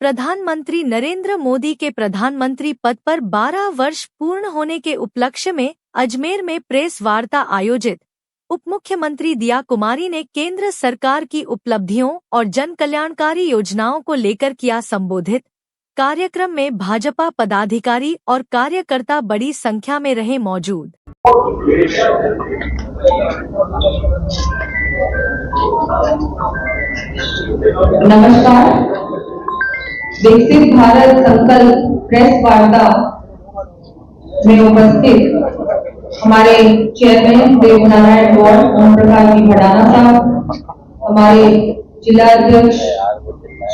प्रधानमंत्री नरेंद्र मोदी के प्रधानमंत्री पद पर 12 वर्ष पूर्ण होने के उपलक्ष्य में अजमेर में प्रेस वार्ता आयोजित। उप मुख्यमंत्री दिया कुमारी ने केंद्र सरकार की उपलब्धियों और जन कल्याणकारी योजनाओं को लेकर किया संबोधित। कार्यक्रम में भाजपा पदाधिकारी और कार्यकर्ता बड़ी संख्या में रहे मौजूद। नमस्कार। विकसित भारत संकल्प प्रेस वार्ता में उपस्थित हमारे चेयरमैन देवनारायण गौड़ ओम प्रकाश जी भड़ाना साहब, हमारे जिला अध्यक्ष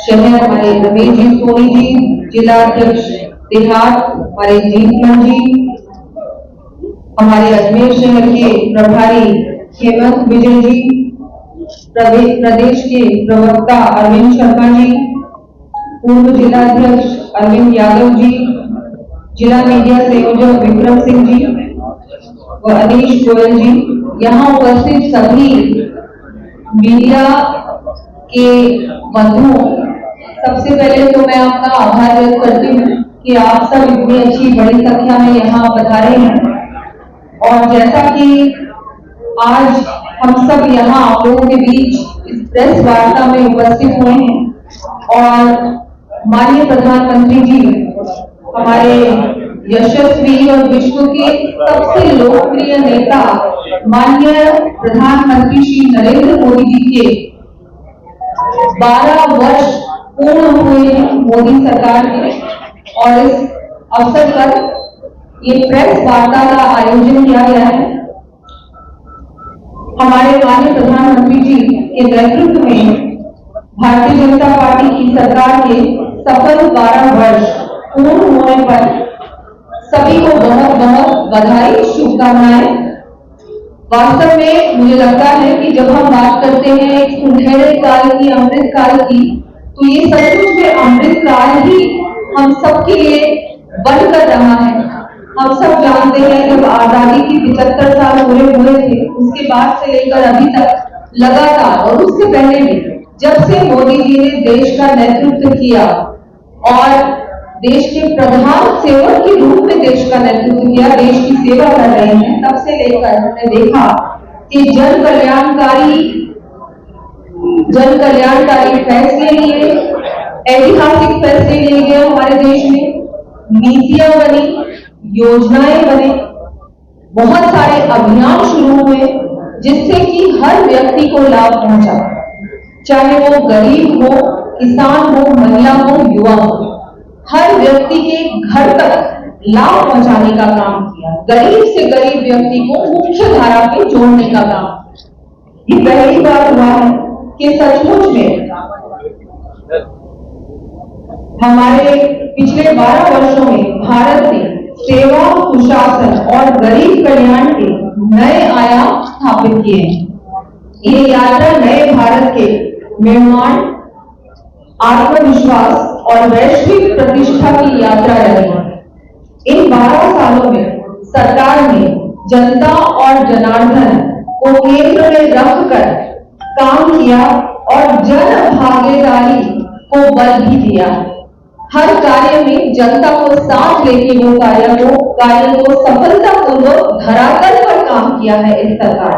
शहर हमारे रमेश जी सोनी जी, जिला अध्यक्ष देहात हमारे जीतमन जी, हमारे अजमेर शहर के प्रभारी हेमंत विजय जी, प्रदेश के प्रवक्ता अरविंद शर्मा जी, पूर्व जिला अध्यक्ष अरविंद यादव जी, जिला मीडिया संयोजक विक्रम सिंह जी व अनीश गोयल जी, यहाँ उपस्थित सभी मीडिया के बंधुओं, सबसे पहले तो मैं आपका आभार व्यक्त करती हूँ कि आप सब इतनी अच्छी बड़ी संख्या में यहाँ पधारे हैं। और जैसा कि आज हम सब यहाँ आप लोगों के बीच इस प्रेस वार्ता में उपस्थित हुए हैं और माननीय प्रधानमंत्री जी हमारे यशस्वी और विश्व के सबसे लोकप्रिय नेता माननीय प्रधानमंत्री श्री नरेंद्र मोदी जी के 12 वर्ष पूर्ण हुए हैं मोदी सरकार के, और इस अवसर पर ये प्रेस वार्ता का आयोजन किया गया है। हमारे माननीय प्रधानमंत्री जी के नेतृत्व में भारतीय जनता पार्टी की सरकार के सफल 12 वर्ष पूर्ण होने पर सभी को बहुत बहुत बधाई, शुभकामनाएं। वास्तव में मुझे लगता है कि जब हम बात करते हैं एक सुनहरे काल की, अमृत काल की, तो ये सचमुच में अमृत काल ही हम सबके लिए बनकर रहा है। हम सब जानते हैं जब आजादी की 75 साल पूरे हुए थे, उसके बाद से लेकर अभी तक लगातार, और उससे पहले भी जब से मोदी जी ने देश का नेतृत्व किया और देश के प्रधान सेवक के रूप में देश का नेतृत्व किया, देश की सेवा कर रहे हैं, तब से लेकर हमने देखा कि जन कल्याणकारी फैसले लिए, ऐतिहासिक फैसले लिए गए हमारे देश में, नीतियां बनी, योजनाएं बने, बहुत सारे अभियान शुरू हुए जिससे कि हर व्यक्ति को लाभ पहुंचा, चाहे वो गरीब हो, किसान हो, महिला हो, युवा हो, हर व्यक्ति के घर तक लाभ पहुंचाने का काम किया, गरीब से गरीब व्यक्ति को मुख्य धारा पे जोड़ने का काम। ये पहली बार हुआ है कि सचमुच में हमारे पिछले 12 वर्षों में भारत ने सेवा, सुशासन और गरीब कल्याण के नए आयाम स्थापित किए हैं। ये यात्रा नए भारत के निर्माण, आत्मविश्वास और वैश्विक प्रतिष्ठा की यात्रा रही। इन 12 सालों में सरकार ने जनता और जनार्दन को केंद्र में रखकर काम किया और जन भागीदारी को बल भी दिया। हर कार्य में जनता को साथ लेके वो कार्य को सफलतापूर्वक धरातल पर काम किया है इस सरकार।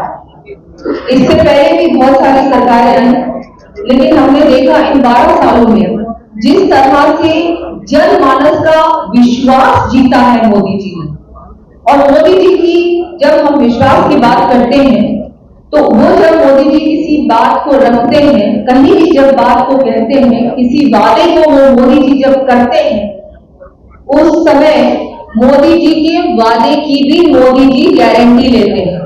इससे पहले भी बहुत सारी सरकारें आई, लेकिन हमने देखा इन 12 सालों में जिस तरह से जनमानस का विश्वास जीता है मोदी जी ने, और मोदी जी की जब हम विश्वास की बात करते हैं तो वो जब मोदी जी किसी बात को रखते हैं, कहीं भी जब बात को कहते हैं, किसी वादे को वो मोदी जी जब करते हैं, उस समय मोदी जी के वादे की भी मोदी जी गारंटी लेते हैं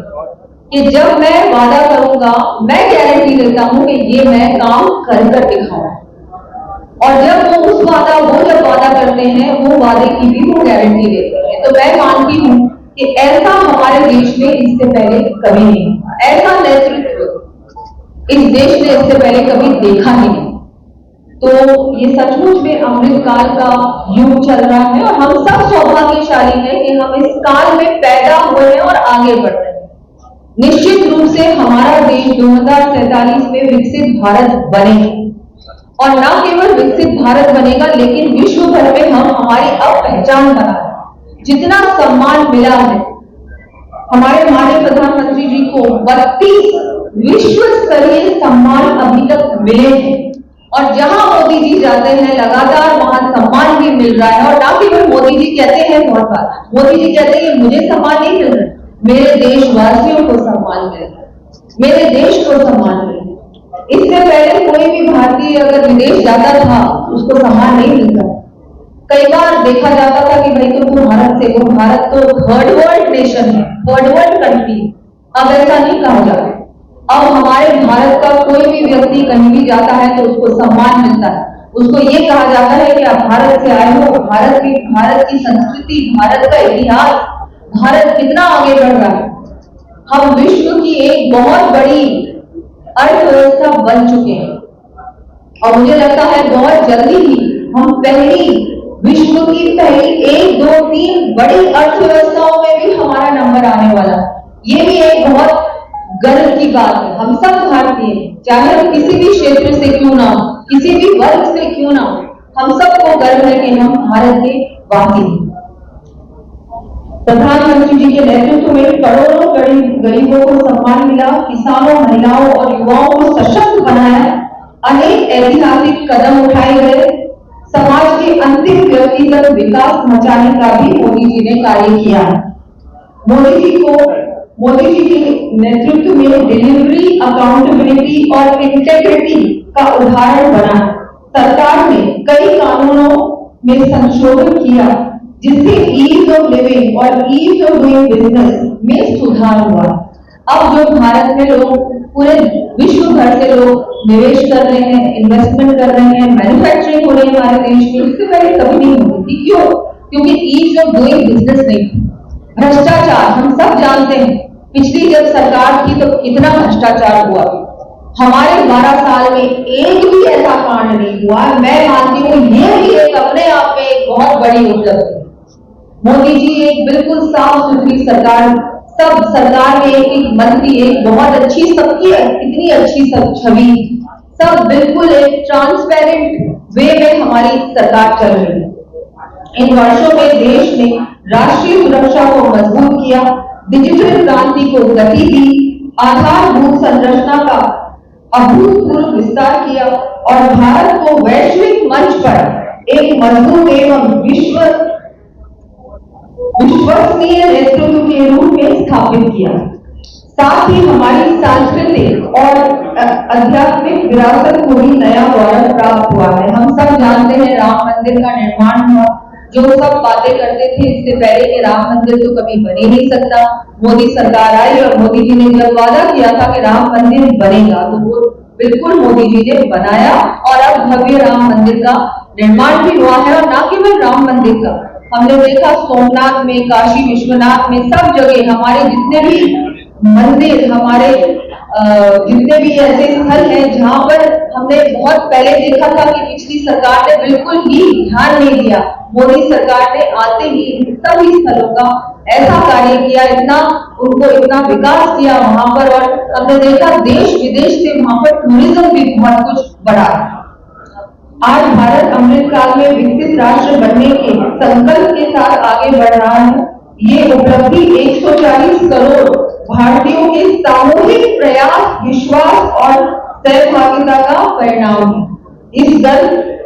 कि जब मैं वादा करूंगा, मैं गारंटी लेता हूं कि ये मैं काम कर दिखाऊं। और जब वो जब वादा करते हैं, वो वादे की भी वो गारंटी लेते हैं। तो मैं मानती हूं कि ऐसा हमारे देश में इससे पहले कभी नहीं हुआ, ऐसा नेतृत्व इस देश ने इससे पहले कभी देखा ही नहीं। तो ये सचमुच में अमृत काल का युग चल रहा है और हम सब सौभाग्यशाली हैं कि हम इस काल में पैदा हुए हैं और आगे बढ़ रहे हैं। निश्चित रूप से हमारा देश 2047 में विकसित भारत बने और न केवल विकसित भारत बनेगा, लेकिन विश्व भर में हम हमारी अब पहचान बना रहे। जितना सम्मान मिला है हमारे माननीय प्रधानमंत्री जी को, 32 विश्व स्तरीय सम्मान अभी तक मिले हैं, और जहां मोदी जी जाते हैं लगातार वहां सम्मान भी मिल रहा है। और ना केवल मोदी जी कहते हैं, बहुत बार मोदी जी कहते हैं कि मुझे सम्मान नहीं मिल रहा, मेरे देशवासियों को सम्मान मिल रहा है, मेरे देश को सम्मान मिल रहा है। इससे पहले कोई भी भारतीय अगर विदेश जाता था उसको सम्मान नहीं मिलता। कई बार देखा जाता था कि भाई तुम भारत से हो, भारत तो थर्ड वर्ल्ड नेशन है, थर्ड वर्ल्ड कंट्री। अब ऐसा नहीं कहा जाता। अब हमारे भारत का कोई भी व्यक्ति कहीं भी जाता है तो उसको सम्मान मिलता है। उसको ये कहा जाता है कि आप भारत से आए हो, भारत की संस्कृति, भारत का इतिहास, भारत कितना आगे बढ़ रहा है। हम विश्व की एक बहुत बड़ी अर्थव्यवस्था बन चुके हैं, और मुझे लगता है बहुत जल्दी ही हम विश्व की पहली 1, 2, 3 बड़ी अर्थव्यवस्थाओं में भी हमारा नंबर आने वाला है। ये भी एक बहुत गर्व की बात है। हम सब भारतीय, चाहे हम किसी भी क्षेत्र से क्यों ना हो, किसी भी वर्ग से क्यों ना हो, हम सबको गर्व है कि हम भारत के वासी हैं। प्रधानमंत्री जी के नेतृत्व में करोड़ों गरीबों को सम्मान मिला, किसानों, महिलाओं और युवाओं को सशक्त बनाया, अनेक ऐतिहासिक कदम उठाए गए, समाज के अंतिम व्यक्ति तक विकास पहुंचाने का भी मोदी जी ने कार्य किया। मोदी जी के नेतृत्व में डिलीवरी, अकाउंटेबिलिटी और इंटेग्रिटी का उदाहरण बना। सरकार ने कई कानूनों में संशोधन किया जिससे ईज ऑफ लिविंग और ईज ऑफ डूइंग बिजनेस में सुधार हुआ। अब जो भारत में लोग, पूरे विश्व भर से लोग निवेश कर रहे हैं, इन्वेस्टमेंट कर रहे हैं, मैन्युफैक्चरिंग हो रही है हमारे देश में, इससे पहले कभी नहीं होती थी। क्यों? क्योंकि ईज ऑफ डूइंग बिजनेस नहीं थी। भ्रष्टाचार हम सब जानते हैं, पिछली जब सरकार थी तो कितना भ्रष्टाचार हुआ। हमारे 12 साल में एक भी ऐसा कांड नहीं हुआ। मैं मानती हूँ ये भी एक अपने आप में एक बहुत बड़ी उपलब्धि। मोदी जी एक बिल्कुल साफ सुथरी सरकार, सब सरकार में एक मंत्री, एक बहुत अच्छी, सबकी इतनी अच्छी सब छवि, सब बिल्कुल एक ट्रांसपेरेंट वे में हमारी सरकार चल रही है। इन वर्षों में देश ने राष्ट्रीय सुरक्षा को मजबूत किया, डिजिटल क्रांति को गति दी, आधारभूत संरचना का अभूतपूर्व विस्तार किया और भारत को वैश्विक मंच पर एक मजबूत एवं विश्वसनीय नेतृत्व के रूप में स्थापित किया। साथ ही हमारी सांस्कृतिक और आध्यात्मिक विरासत को भी नया गौरव प्राप्त हुआ है। हम सब जानते हैं राम मंदिर का निर्माण हुआ, जो सब बातें करते थे इससे पहले कि राम मंदिर तो कभी बन ही नहीं सकता। मोदी सरकार आई और मोदी जी ने जब वादा किया था कि राम मंदिर बनेगा तो वो बिल्कुल मोदी जी ने बनाया, और अब भव्य राम मंदिर का निर्माण भी हुआ है। और न केवल राम मंदिर का, हमने देखा सोमनाथ में, काशी विश्वनाथ में, सब जगह हमारे जितने भी मंदिर, हमारे जितने भी ऐसे स्थल हैं जहां पर हमने बहुत पहले देखा था कि पिछली सरकार ने बिल्कुल ही ध्यान नहीं दिया, मोदी सरकार ने आते ही सभी स्थलों का ऐसा कार्य किया, उनको इतना विकास किया वहां पर। और हमने देखा देश विदेश से वहां पर टूरिज्म भी बहुत कुछ बढ़ा। आज भारत अमृतकाल में विकसित राष्ट्र बनने के संकल्प के साथ आगे बढ़ रहा है। ये उपलब्धि 140 करोड़ भारतीयों के सामूहिक प्रयास, विश्वास और सहभागिता का परिणाम है।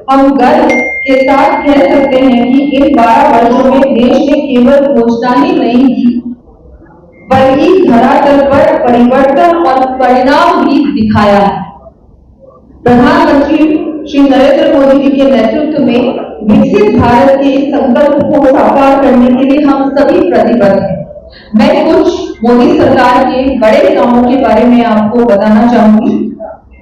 हम गर्व के साथ कह सकते हैं कि इन 12 वर्षों में देश ने केवल घोषणा ही नहीं की, बल्कि धरातल पर परिवर्तन और परिणाम भी दिखाया है। प्रधानमंत्री श्री नरेंद्र मोदी जी के नेतृत्व में विकसित भारत के संकल्प को साकार करने के लिए हम सभी प्रतिबद्ध हैं। मैं कुछ मोदी सरकार के बड़े कामों के बारे में आपको बताना चाहूंगी।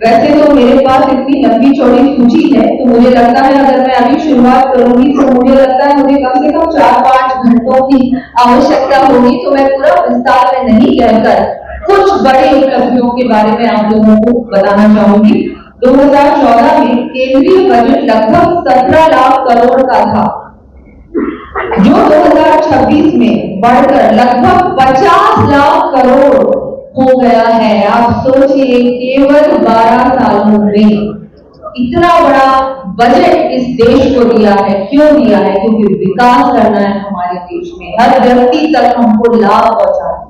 वैसे तो मेरे पास इतनी लंबी चौड़ी सूची है, तो मुझे लगता है अगर मैं अभी शुरुआत करूंगी तो मुझे लगता है मुझे कम से कम 4-5 घंटों की आवश्यकता होगी। तो मैं पूरा विस्तार में नहीं कहकर कुछ बड़ी उपलब्धियों के बारे में आप लोगों को बताना चाहूंगी। 2014 में केंद्रीय बजट लगभग 17 लाख करोड़ का था, जो 2026 में बढ़कर लगभग 50 लाख करोड़ हो गया है। आप सोचिए, केवल 12 सालों में इतना बड़ा बजट इस देश को दिया है। क्यों दिया है? क्योंकि विकास करना है हमारे देश में, हर व्यक्ति तक हमको लाभ पहुंचाना।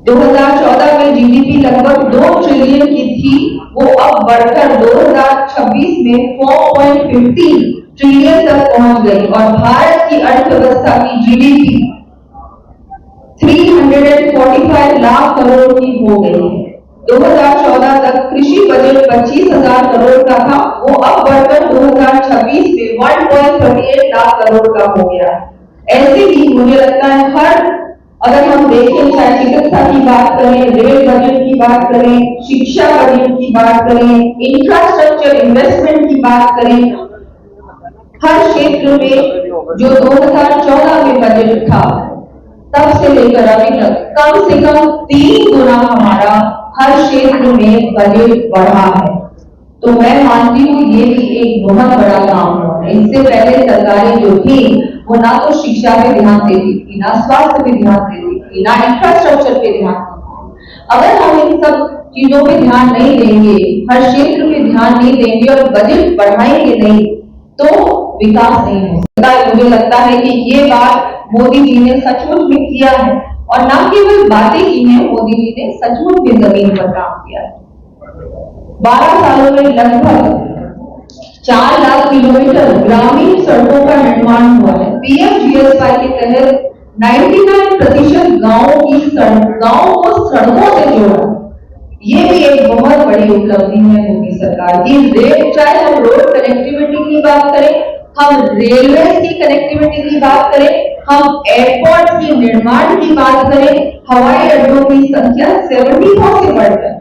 2014 में जीडीपी लगभग 2 ट्रिलियन की थी, वो अब बढ़कर 2026 में 4.15 ट्रिलियन तक पहुंच गई और भारत की अर्थव्यवस्था की जीडीपी 345 लाख करोड़ की हो गई है। 2014 तक कृषि बजट 25,000 करोड़ का था, वो अब बढ़कर 2026 में 1.38 लाख करोड़ का हो गया। ऐसे ही मुझे लगता है अगर हम देखें, चाहे चिकित्सा की बात करें, रेल बजट की बात करें, शिक्षा बजट की बात करें, इंफ्रास्ट्रक्चर इन्वेस्टमेंट की बात करें, हर क्षेत्र में जो 2014 में बजट था तब से लेकर अभी तक कम से कम 3 गुना हमारा हर क्षेत्र में बजट बढ़ा है। तो मैं मानती हूँ ये भी एक बहुत बड़ा काम है। इससे पहले सरकारें जो थी वो ना तो शिक्षा पे ध्यान देती थी, ना स्वास्थ्य पे ध्यान देती थी, ना इंफ्रास्ट्रक्चर पे ध्यान देती थी। अगर हम इन सब चीजों पे ध्यान नहीं देंगे, हर क्षेत्र पे ध्यान नहीं देंगे और बजट बढ़ाएंगे नहीं तो विकास नहीं हो सकता। मुझे लगता है कि ये बात मोदी जी ने सचमुच में किया है और ना केवल बातें की हैं, मोदी जी ने सचमुच में जमीन पर काम किया है। 12 सालों में लगभग 4 लाख किलोमीटर ग्रामीण सड़कों का निर्माण हुआ है। पीएमजीएसवाई के तहत 99% गांवों को सड़कों से जोड़ा। ये भी एक बहुत बड़ी उपलब्धि है मोदी सरकार की। चाहे हम रोड कनेक्टिविटी की बात करें, हम रेलवे की कनेक्टिविटी की बात करें, हम एयरपोर्ट के निर्माण की बात करें, हवाई अड्डों की संख्या 74 से बढ़कर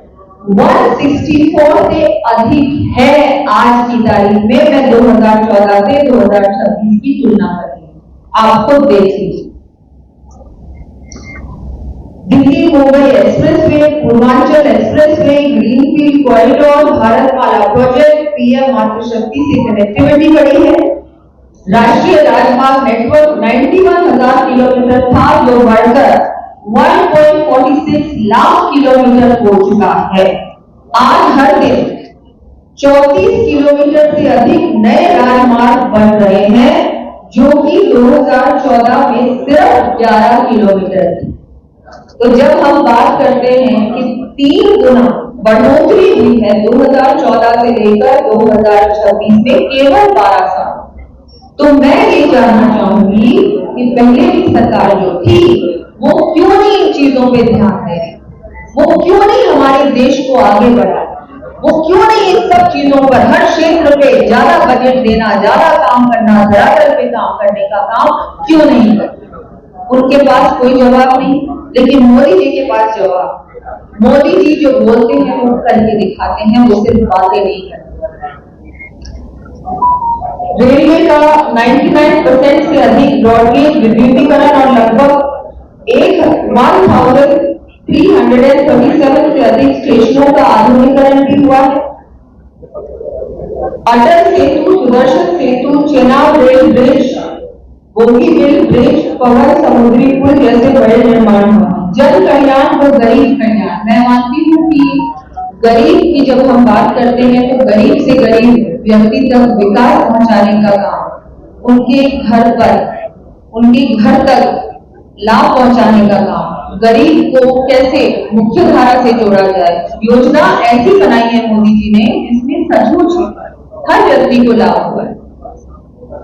164 से अधिक है आज की तारीख में। मैं 2014 से 2026 की तुलना कर रही हूँ, आपको देख लीजिए। Delhi Mumbai expressway, Purvanchal expressway, greenfield corridor, Bharatmala project, PM मातृशक्ति से कनेक्टिविटी बढ़ी है। राष्ट्रीय राजमार्ग नेटवर्क 91,000 किलोमीटर था जो बढ़कर 1.46 लाख किलोमीटर हो चुका है। आज हर दिन 34 किलोमीटर से अधिक नए राजमार्ग बन रहे हैं, जो कि 2014 में सिर्फ 11 किलोमीटर थे। तो जब हम बात करते हैं कि 3 गुना बढ़ोतरी हुई है 2014 से लेकर 2026 में केवल 12 साल, तो मैं ये जानना चाहूंगी कि पहले की सरकार जो थी वो क्यों नहीं इन चीजों पे ध्यान दे रही, वो क्यों नहीं हमारे देश को आगे बढ़ा, वो क्यों नहीं इन सब चीजों पर हर क्षेत्र पे ज्यादा बजट देना, ज्यादा काम करना, धरातल पे काम करने का काम क्यों नहीं करती। उनके पास कोई जवाब नहीं, लेकिन मोदी जी के पास जवाब। मोदी जी जो बोलते हैं वो करके दिखाते हैं, वो सिर्फ बातें नहीं करते। रेलवे का 99% से अधिक ब्रॉडगेज विद्युतीकरण और लगभग 1337 से अधिक स्टेशनों का आधुनिकीकरण भी हुआ है। Atal Setu, Sudarshan Setu, Chenab rail bridge, Bogibeel bridge, पवन समुद्री पुल जैसे बड़े निर्माण हुआ। जन कल्याण व गरीब कल्याण, मैं मानती हूँ कि गरीब की जब हम बात करते हैं तो गरीब से गरीब व्यक्ति तक विकास पहुंचाने का काम, उनके घर तक लाभ पहुंचाने का काम, गरीब को कैसे मुख्य धारा से जोड़ा जाए, योजना ऐसी बनाई है मोदी जी ने जिसमें सचमुच हर व्यक्ति को लाभ हुआ है।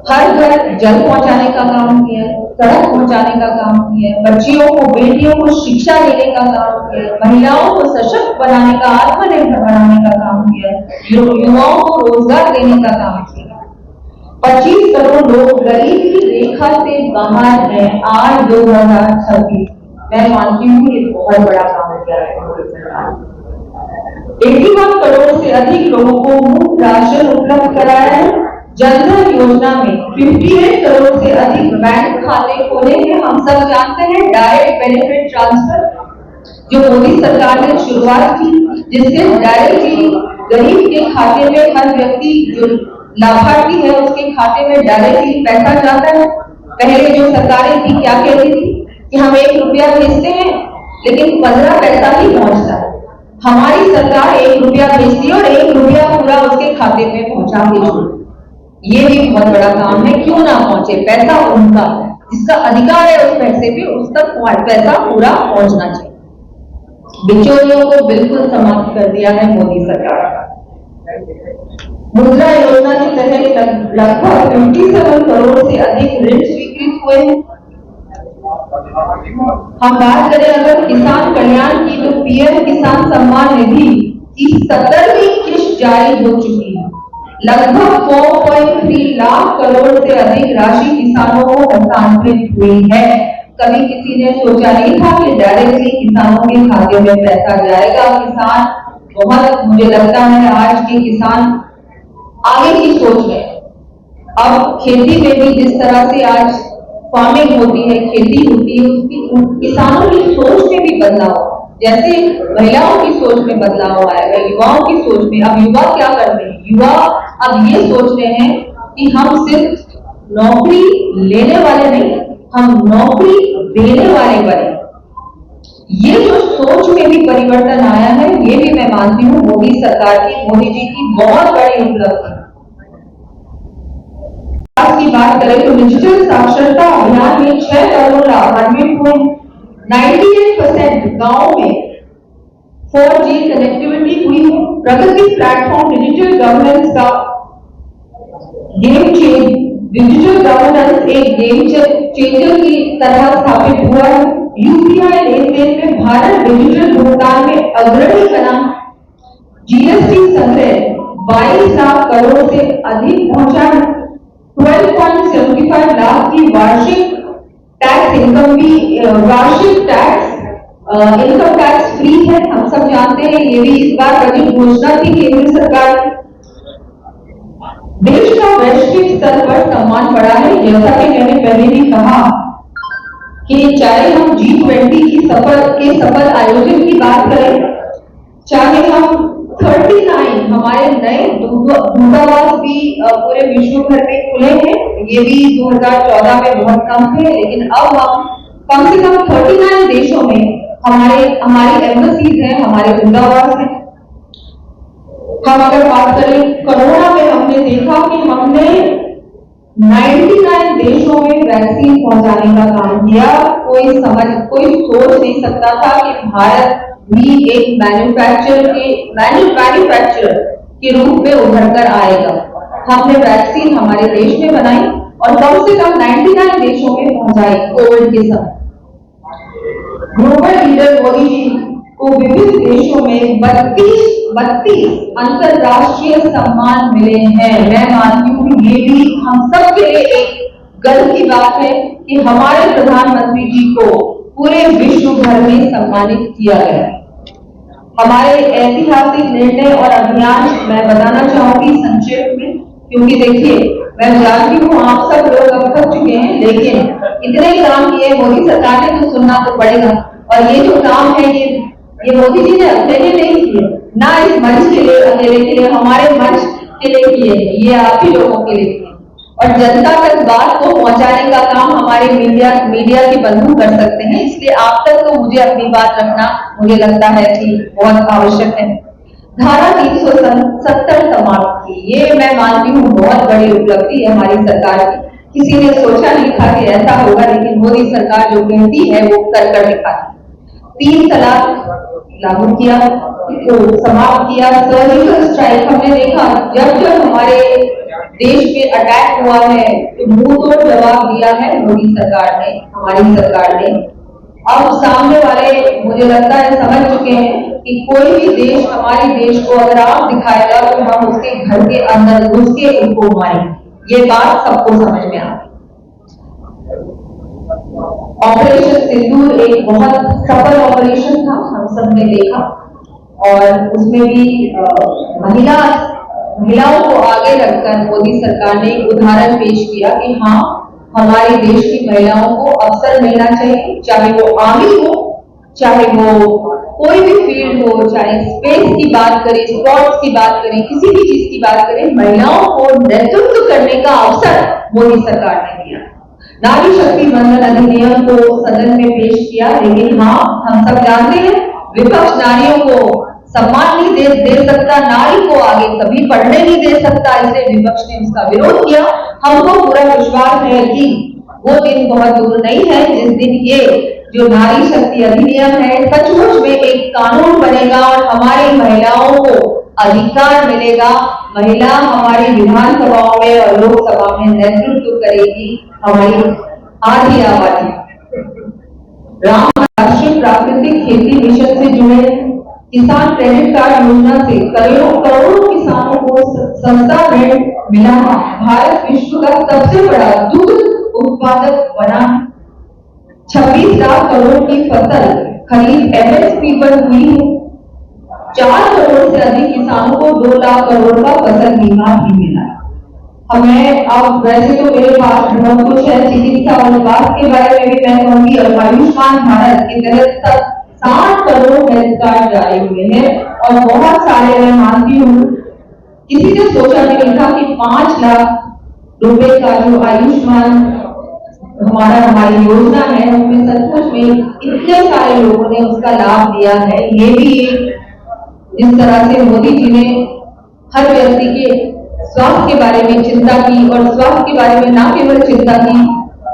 हर घर जल पहुंचाने का काम किया है, सड़क पहुंचाने का काम किया है, बच्चियों को, बेटियों को शिक्षा देने का काम किया है, महिलाओं को सशक्त बनाने का, आत्मनिर्भर बनाने का काम किया है, युवाओं को रोजगार देने का काम किया है। 25 करोड़ लोग गरीबी की रेखा से बाहर हैं आज 2026। मैं मानती हूँ ये बहुत बड़ा काम किया है मोदी सरकार ने। 81 करोड़ से अधिक लोगों को मुफ्त राशन उपलब्ध कराया है। जनधन योजना में 58 करोड़ से अधिक बैंक खाते खोले हैं। हम सब जानते हैं डायरेक्ट बेनिफिट ट्रांसफर जो मोदी सरकार ने शुरुआत की, जिससे डायरेक्टली गरीब के खाते में, हर व्यक्ति जो लाभार्थी है उसके खाते में डायरेक्टली पैसा जाता है। पहले जो सरकारें थी क्या कहती थी कि हम 1 रुपया भेजते हैं लेकिन 15 पैसा ही पहुंचता है। हमारी सरकार 1 रुपया भेजती है और 1 रुपया पूरा उसके खाते में पहुंचा के छोड़े। ये भी बहुत बड़ा काम है, क्यों ना पहुंचे, पैसा उनका, जिसका अधिकार है उस पैसे पे, उस तक पैसा पूरा पहुंचना चाहिए। बिचौलियों को बिल्कुल समाप्त कर दिया है मोदी सरकार। मुद्रा योजना के तहत लगभग 57 करोड़ से अधिक ऋण स्वीकृत हुए हैं। हम बात करें अगर किसान कल्याण की, तो पीएम किसान सम्मान निधि की 17वीं किस्त जारी हो चुकी है। लगभग 4.3 लाख करोड़ से अधिक राशि किसानों को हस्तांतरित हुई है। कभी किसी ने सोचा नहीं था कि डायरेक्टली किसानों के खाते में पैसा जाएगा। किसान बहुत, मुझे लगता है आज के किसान आगे की सोच है। अब खेती में भी जिस तरह से आज फार्मिंग होती है, खेती होती है, उसकी किसानों की सोच में भी बदलाव, जैसे महिलाओं की सोच में बदलाव आएगा, युवाओं की सोच में। अब युवा क्या करते हैं, युवा अब ये सोच रहे हैं कि हम सिर्फ नौकरी लेने वाले नहीं, हम नौकरी देने वाले बने। ये जो सोच में भी परिवर्तन आया है, ये भी मैं मानती हूँ मोदी सरकार की, मोदी जी की बहुत बड़ी उपलब्धि। आज की बात करें तो डिजिटल साक्षरता अभियान में 6 करोड़ लाभान्वित हुए। 98% गांव में 4G कनेक्टिविटी हुई है। प्रगति प्लेटफॉर्म डिजिटल गवर्नेंस का डिजिटल गवर्नेंस एक गेम चेंजर की तरह स्थापित हुआ है। यूपीआई लेन देन में भारत डिजिटल भुगतान में अग्रणी बना। जीएसटी संग्रह 22 लाख करोड़ से अधिक पहुंचा। 12.75 लाख की वार्षिक टैक्स इनकम भी, वार्षिक टैक्स इनकम टैक्स फ्री है। हम सब जानते हैं, ये भी इस बार बड़ी घोषणा थी केंद्र सरकार की। देश का वैश्विक स्तर पर सम्मान बढ़ा है। जैसा कि मैंने पहले भी कहा कि चाहे हम G20 की सफल आयोजन की बात करें, चाहे हम 39 हमारे नए दूतावास भी पूरे विश्व भर में खुले हैं। ये भी 2014 में बहुत कम थे, लेकिन अब हम कम से कम 39 देशों में हमारी एम्बेसीज हैं, हमारे दूतावास हैं। हम अगर बात करें कोरोना में, हमने देखा कि हमने 99 देशों में वैक्सीन पहुंचाने का काम किया। कोई सोच नहीं सकता था कि भारत भी एक मैन्युफैक्चरर के रूप में उभर कर आएगा। हमने वैक्सीन हमारे देश में बनाई और कम से कम 99 देशों में पहुंचाई कोविड के समय। ग्लोबल लीडर मोदी जी को विभिन्न देशों में 32 अंतरराष्ट्रीय सम्मान मिले हैं। मैं मानती हूँ कि ये भी हम सब के लिए एक गर्व की बात है कि हमारे प्रधानमंत्री जी को पूरे विश्व भर में सम्मानित किया गया। हमारे ऐतिहासिक निर्णय और अभियान मैं बताना चाहूंगी संक्षेप में, क्योंकि देखिए मैं जानती हूँ आप सब लोग अब थक चुके हैं, लेकिन इतने काम किए मोदी सरकार ने तो सुनना तो पड़ेगा। और ये जो काम है ये मोदी जी ने अकेले नहीं किए, ना इस मंच के लिए अकेले किए, हमारे मंच के लिए किए, ये आप ही लोगों के लिए किए। और जनता तक बात को पहुंचाने का काम हमारे मीडिया के बंधु कर सकते हैं, इसलिए आप तक तो मुझे अपनी बात रखना मुझे लगता है कि बहुत आवश्यक है। धारा 370 समाप्त की, ये मैं मानती हूँ बहुत बड़ी उपलब्धि है हमारी सरकार की। किसी ने सोचा नहीं था कि ऐसा होगा, लेकिन मोदी सरकार जो कहती है वो कर दिखाती। 3 तलाक लागू किया, तो समाप्त किया। सर्जिकल स्ट्राइक हमने देखा, जब हमारे देश पे अटैक हुआ है तो मुंह तोड़ जवाब दिया है मोदी सरकार ने, हमारी सरकार ने। अब सामने वाले मुझे लगता है समझ चुके हैं कि कोई भी देश हमारे देश को अगर आप दिखाएगा तो हम उसके घर के अंदर घुस के उनको मारेंगे। ये बात सबको समझ में आ गई। ऑपरेशन सिंदूर एक बहुत सफल ऑपरेशन था, हम सब ने देखा, और उसमें भी महिलाओं को आगे रखकर मोदी सरकार ने एक उदाहरण पेश किया कि हाँ, हमारे देश की महिलाओं को अवसर मिलना चाहिए, चाहे वो आर्मी हो, चाहे वो कोई भी फील्ड हो, चाहे स्पेस की बात करें, स्पोर्ट्स की बात करें, किसी भी चीज की बात करें, महिलाओं को नेतृत्व करने का अवसर मोदी सरकार ने दिया। नारी शक्ति बंधन अधिनियम को सदन में पेश किया, लेकिन हाँ, हम सब जानते हैं विपक्ष नारियों को सम्मान नहीं दे सकता, नारी को आगे कभी पढ़ने नहीं दे सकता, इसलिए विपक्ष ने उसका विरोध किया। हमको पूरा विश्वास है कि वो दिन बहुत दूर नहीं है जिस दिन ये जो नारी शक्ति अधिनियम है सचमुच में एक कानून बनेगा और हमारी महिलाओं को अधिकार मिलेगा। महिला हमारी विधानसभाओं में और लोकसभा में नेतृत्व करेगी, हमारी आधी आबादी। राष्ट्रीय प्राकृतिक खेती मिशन से जुड़े किसान क्रेडिट कार्ड योजना से करोड़ों किसानों को सस्ता ऋण मिला है। भारत विश्व का सबसे बड़ा दूध उत्पादक बना। 26 लाख करोड़ की फसल खरीद एमएसपी पर हुई है। 4 करोड़ से अधिक किसानों को 2 लाख करोड़ का फसल बीमा भी मिला। हमें अब वैसे तो मेरे पास बहुत कुछ है, चिकित्सा और स्वास्थ्य के बारे में भी मैं कहूंगी। और आयुष्मान भारत के तहत 60 करोड़ हेल्थ कार्ड जारी हुए हैं और बहुत सारे, मैं मानती हूँ किसी ने सोचा नहीं था कि 5 लाख रुपए का जो आयुष्मान हमारी योजना है उसमें सचमुच में इतने सारे लोगों ने उसका लाभ लिया है। ये भी जिस तरह से मोदी जी ने हर व्यक्ति के स्वास्थ्य के बारे में चिंता की और स्वास्थ्य के बारे में न केवल चिंता की,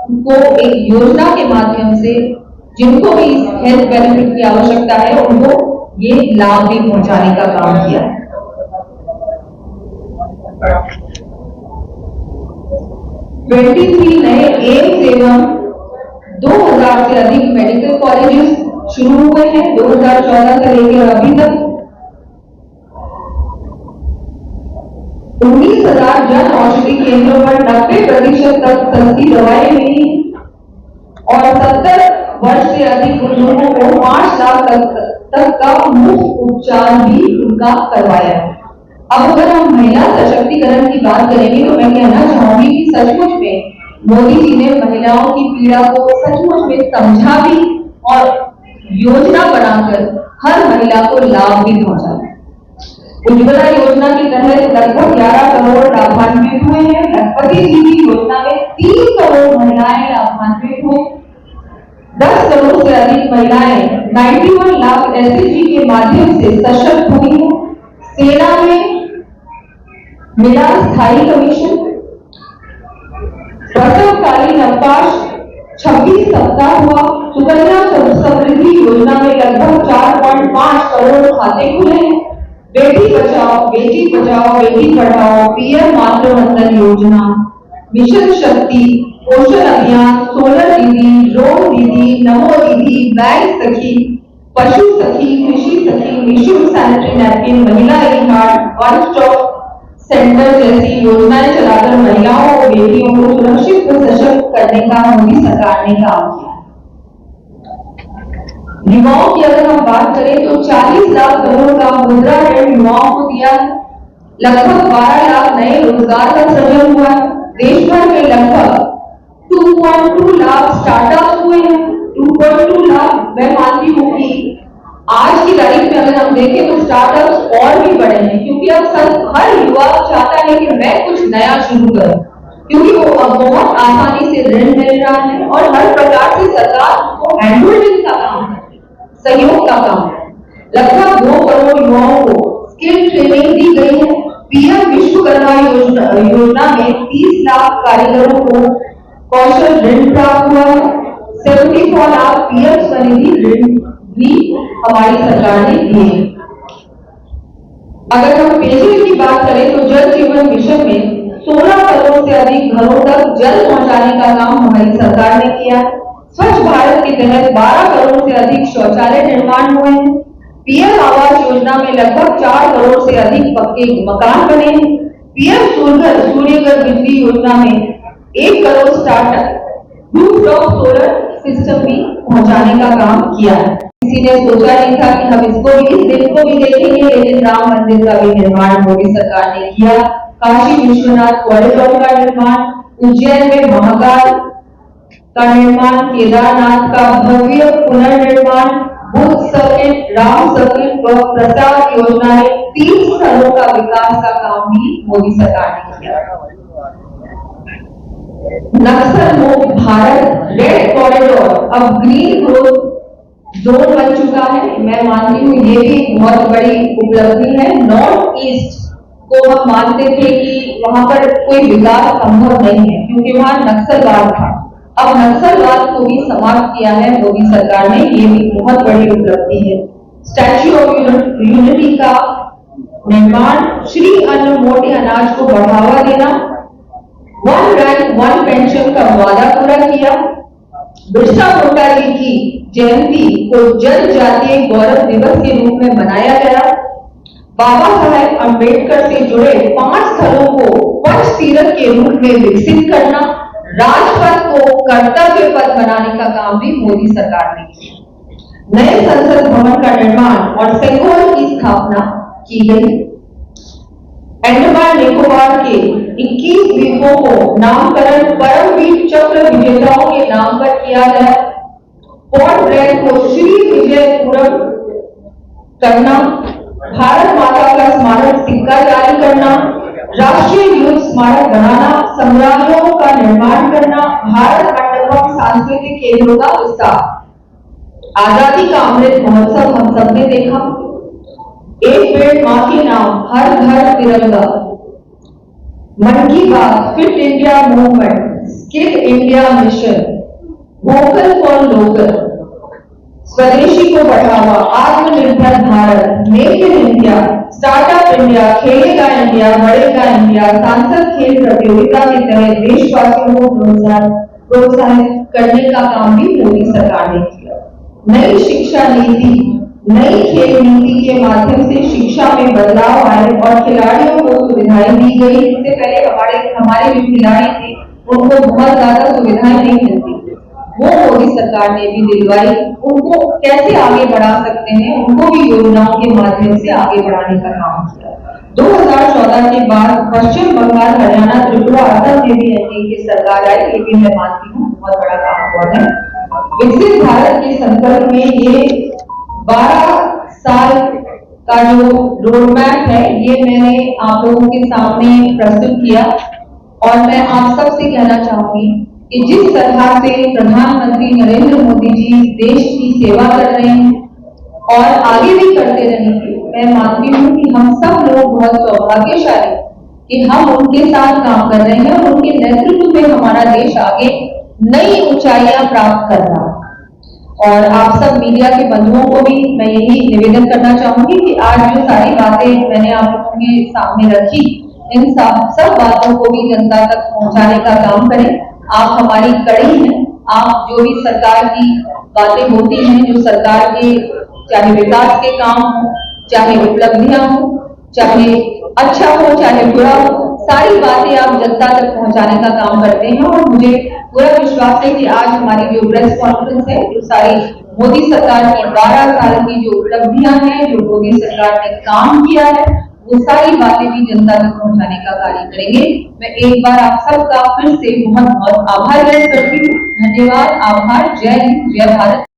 उनको एक योजना के माध्यम से जिनको भी इस हेल्थ बेनिफिट की आवश्यकता है उनको ये लाभ भी पहुंचाने का काम किया। 23 नए एम्स एवं 2000 से अधिक मेडिकल कॉलेजेस शुरू हुए हैं 2014 से लेकर अभी तक। 19,000 जन औषधि केंद्रों पर 90% तक सस्ती दवाएं मिली और 70 वर्ष से अधिक लोगों को 5 लाख तक का मुफ्त उपचार भी उनका करवाया। अब अगर हम महिला सशक्तिकरण की बात करेंगे तो मैं कहना चाहूंगी कि सचमुच में मोदी जी ने महिलाओं की पीड़ा को सचमुच में समझा भी और योजना बनाकर हर महिला को लाभ भी पहुंचा। उज्ज्वला योजना के तहत लगभग 11 करोड़ लाभान्वित हुए हैं। लखपति जी की योजना में 3 करोड़ महिलाएं लाभान्वित हुई। 10 करोड़ से अधिक महिलाएं 91 लाख एसएचजी के माध्यम से सशक्त हुई हैं। सेना में मिला स्थायी कमीशन। प्रसवकालीन अवकाश 26 सप्ताह हुआ। सुकन्या समृद्धि योजना में लगभग 4.5 करोड़ खाते खुले हैं। बेटी बचाओ बेटी पढ़ाओ, पीएम मातृवंदन योजना, मिशन शक्ति, पोषण अभियान, सोलर दीदी, ड्रोन दीदी, नमो दीदी, बैंक सखी, पशु सखी, कृषि सखी, निःशुल्क सैनिटरी नैपकिन, महिला ई-कार्ड, वन स्टॉप सेंटर जैसी योजनाएं चलाकर महिलाओं और बेटियों को सुरक्षित व सशक्त करने का मोदी सरकार ने काम किया। युवाओं की अगर हम बात करें तो 40 लाख करोड़ का मुद्रा ऋण युवाओं को दिया है। लगभग 12 लाख नए रोजगार का सृजन हुआ है। देश भर में लगभग 2.2 लाख स्टार्टअप हुए हैं। 2.2 लाख मैं मानती हूँ कि आज की तारीख में अगर हम देखें तो स्टार्टअप्स और भी बड़े हैं, क्योंकि अब हर युवा चाहता है कि मैं कुछ नया शुरू करूं, क्योंकि वो अब बहुत आसानी से ऋण मिल रहा है और हर प्रकार से सरकार को हैंडहोल्डिंग का काम है, सहयोग का काम है। लगभग 2 करोड़ युवाओं को स्किल ट्रेनिंग दी गई है। पीएम विश्वकर्मा योजना में 30 लाख कारीगरों को कौशल ऋण प्राप्त हुआ है। 74 लाख पीएम स्वनिधि ऋण भी हमारी सरकार ने दिए। अगर हम पेयजल की बात करें तो जल जीवन मिशन में 16 करोड़ से अधिक घरों तक जल पहुंचाने का काम हमारी सरकार ने किया। स्वच्छ भारत के तहत 12 करोड़ से अधिक शौचालय निर्माण हुए हैं। पीएम आवास योजना में लगभग 4 करोड़ से अधिक पक्के मकान बने हैं। पीएम सूर्यघर बिजली योजना में 1 crore startup rooftop solar system भी पहुंचाने का काम किया है। किसी ने सोचा नहीं था कि हम इस दिन को भी देखेंगे, लेकिन राम मंदिर का भी निर्माण मोदी सरकार ने किया। काशी विश्वनाथ कॉरिडोर का निर्माण, उज्जैन में महाकाल का निर्माण, केदारनाथ का भव्य पुनर्निर्माण, बुद्ध सर्किट, राम सर्किट व प्रसाद योजना में 3 स्थलों का विकास का काम भी मोदी सरकार ने किया। नक्सल मुक्त भारत रेड कॉरिडोर अब ग्रीन ग्रोथ जोन बन चुका है। मैं मानती हूँ ये भी एक बहुत बड़ी उपलब्धि है। नॉर्थ ईस्ट को हम मानते थे कि वहां पर कोई विकास संभव नहीं है क्योंकि वहां नक्सलवाद था। अब नक्सलवाद को भी समाप्त किया है मोदी सरकार ने, ये भी बहुत बड़ी उपलब्धि है। स्टैच्यू ऑफ यूनिटी का निर्माण, श्री अन्न मोटे अनाज को बढ़ावा देना, वन रैंक वन पेंशन का वादा पूरा किया, बिरसा मुंडा जी की जयंती को जनजातीय गौरव दिवस के रूप में मनाया गया, बाबा साहेब अम्बेडकर से जुड़े 5 स्थलों को पंच तीर्थ के रूप में विकसित करना, राजपथ को कर्तव्य पथ बनाने का काम भी मोदी सरकार ने किया। नए संसद भवन का निर्माण और सेंगोल की स्थापना की गई। अंडमान निकोबार के 21 द्वीपों को नामकरण परमवीर चक्र विजेताओं के नाम पर किया गया। पोर्ट ब्लेयर को श्री विजयपुरम करना, भारत माता का स्मारक सिक्का जारी करना, राष्ट्रीय युद्ध स्मारक बनाना, संग्रहालयों का निर्माण करना, भारत मंडपम सांस्कृतिक केंद्रों का विस्तार, आजादी का अमृत महोत्सव हम सबने देखा, एक पेड़ मां के नाम, हर घर तिरंगा, मन की बात, fit India movement, skill India mission, vocal for local, स्वदेशी को बढ़ावा, आत्मनिर्भर Bharat, make in India, startup India, खेलेगा इंडिया, बढ़ेगा इंडिया, सांसद खेल प्रतियोगिता के तहत देशवासियों को प्रोत्साहित करने का काम भी मोदी सरकार ने किया। नई शिक्षा नीति, नई खेल नीति के माध्यम से शिक्षा में बदलाव आए और खिलाड़ियों को सुविधाएं दी गई। इससे पहले हमारे जो खिलाड़ी थे उनको बहुत ज्यादा सुविधाएं नहीं मिलती, वो मोदी सरकार ने भी दिलवाई। उनको कैसे आगे बढ़ा सकते हैं, उनको भी योजनाओं के माध्यम से आगे बढ़ाने का काम किया। 2014 के बाद पश्चिम बंगाल, हरियाणा, त्रिपुरा, असम में भी एनडीए की सरकार आई, ये भी मैं मानती हूँ बहुत बड़ा काम हुआ है। विकसित भारत के संकल्प में ये 12 साल का जो रोड मैप है ये मैंने आप लोगों के सामने प्रस्तुत किया और मैं आप सबसे कहना चाहूंगी कि जिस तरह से प्रधानमंत्री नरेंद्र मोदी जी देश की सेवा कर रहे हैं और आगे भी करते रहेंगे, मैं मानती हूँ कि हम सब लोग बहुत सौभाग्यशाली कि हम उनके साथ काम कर रहे हैं और उनके नेतृत्व में हमारा देश आगे नई ऊंचाइयां प्राप्त कर रहा है। और आप सब मीडिया के बंधुओं को भी मैं यही निवेदन करना चाहूंगी कि आज जो सारी बातें मैंने आप लोगों के सामने रखी, इन सब बातों को भी जनता तक पहुंचाने का काम करें। आप हमारी कड़ी हैं, आप जो भी सरकार की बातें होती हैं, जो सरकार के चाहे विकास के काम हो, चाहे उपलब्धियां हो, चाहे अच्छा हो चाहे बुरा हो, सारी बातें आप जनता तक पहुंचाने का काम करते हैं। और मुझे पूरा विश्वास है कि आज हमारी जो प्रेस कॉन्फ्रेंस है, जो सारी मोदी सरकार की 12 साल की जो उपलब्धियां हैं, जो मोदी सरकार ने काम किया है, वो सारी बातें भी जनता तक पहुंचाने का कार्य करेंगे। मैं एक बार आप सबका फिर से बहुत बहुत आभार व्यक्त करती हूँ। धन्यवाद, आभार, जय हिंद, जय भारत।